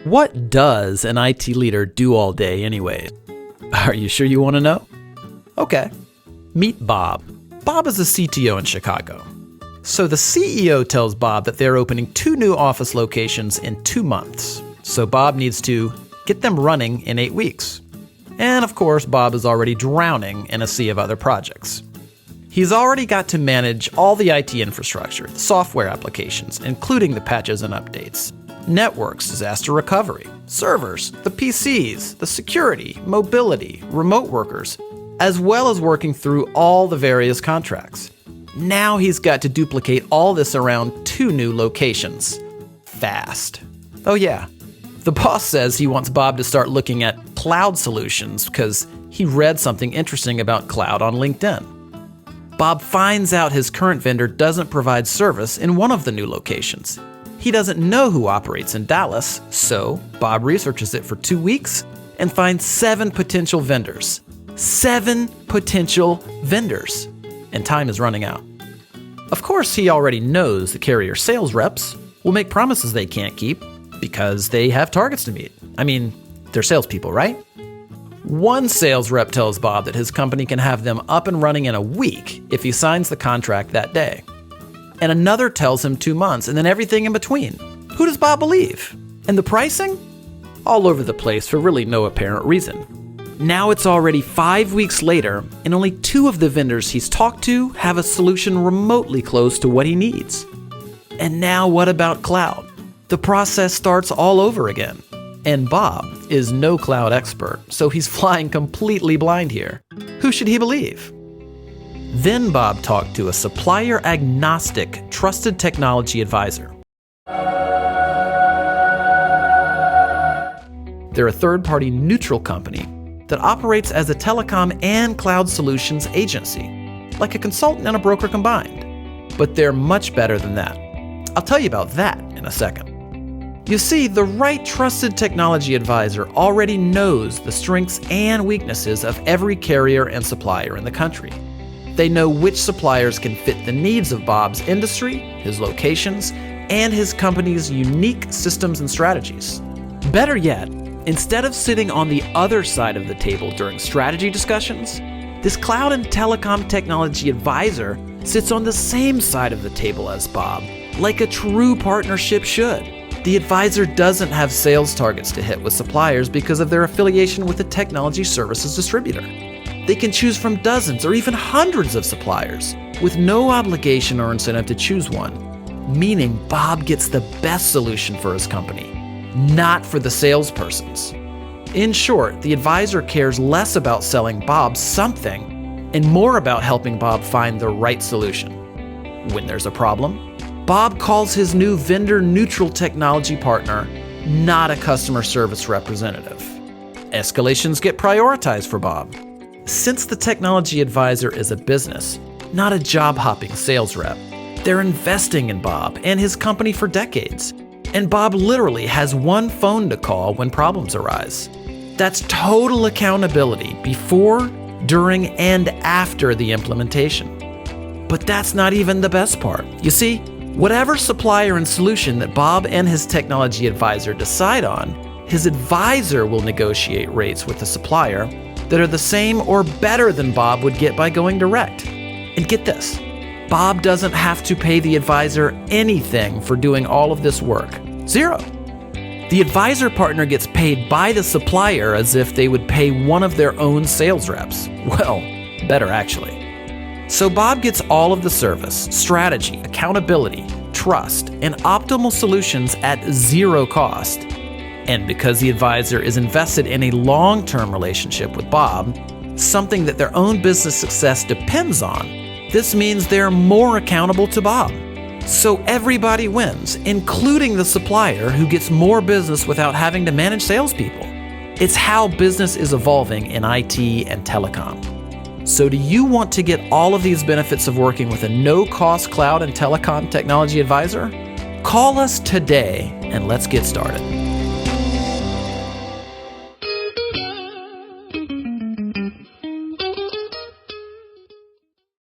What does an IT leader do all day anyway? Are you sure you want to know? Okay. Meet Bob. Bob is a CTO in Chicago. So the CEO tells Bob that they're opening 2 new office locations in 2 months. So Bob needs to get them running in 8 weeks. And of course, Bob is already drowning in a sea of other projects. He's already got to manage all the IT infrastructure, the software applications, including the patches and updates, networks, disaster recovery, servers, the PCs, the security, mobility, remote workers, as well as working through all the various contracts. Now he's got to duplicate all this around 2 new locations. Fast. Oh yeah, the boss says he wants Bob to start looking at cloud solutions because he read something interesting about cloud on LinkedIn. Bob finds out his current vendor doesn't provide service in one of the new locations. He doesn't know who operates in Dallas, so Bob researches it for 2 weeks and finds 7 potential vendors. 7 potential vendors. And time is running out. Of course, he already knows the carrier sales reps will make promises they can't keep because they have targets to meet. I mean, they're salespeople, right? One sales rep tells Bob that his company can have them up and running in a week if he signs the contract that day. And another tells him 2 months, and then everything in between. Who does Bob believe? And the pricing? All over the place for really no apparent reason. Now it's already 5 weeks later, and only 2 of the vendors he's talked to have a solution remotely close to what he needs. And now what about cloud? The process starts all over again. And Bob is no cloud expert, so he's flying completely blind here. Who should he believe? Then Bob talked to a supplier-agnostic, trusted technology advisor. They're a third-party neutral company that operates as a telecom and cloud solutions agency, like a consultant and a broker combined. But they're much better than that. I'll tell you about that in a second. You see, the right trusted technology advisor already knows the strengths and weaknesses of every carrier and supplier in the country. They know which suppliers can fit the needs of Bob's industry, his locations, and his company's unique systems and strategies. Better yet, instead of sitting on the other side of the table during strategy discussions, this cloud and telecom technology advisor sits on the same side of the table as Bob, like a true partnership should. The advisor doesn't have sales targets to hit with suppliers because of their affiliation with a technology services distributor. They can choose from dozens or even hundreds of suppliers with no obligation or incentive to choose one, meaning Bob gets the best solution for his company, not for the salespersons. In short, the advisor cares less about selling Bob something and more about helping Bob find the right solution. When there's a problem, Bob calls his new vendor-neutral technology partner, not a customer service representative. Escalations get prioritized for Bob. Since the technology advisor is a business, not a job-hopping sales rep, they're investing in Bob and his company for decades. And Bob literally has one phone to call when problems arise. That's total accountability before, during, and after the implementation. But that's not even the best part. You see, whatever supplier and solution that Bob and his technology advisor decide on, his advisor will negotiate rates with the supplier that are the same or better than Bob would get by going direct. And get this, Bob doesn't have to pay the advisor anything for doing all of this work. 0. The advisor partner gets paid by the supplier as if they would pay one of their own sales reps. Well, better actually. So Bob gets all of the service, strategy, accountability, trust, and optimal solutions at 0 cost. And because the advisor is invested in a long-term relationship with Bob, something that their own business success depends on, this means they're more accountable to Bob. So everybody wins, including the supplier who gets more business without having to manage salespeople. It's how business is evolving in IT and telecom. So do you want to get all of these benefits of working with a no-cost cloud and telecom technology advisor? Call us today and let's get started.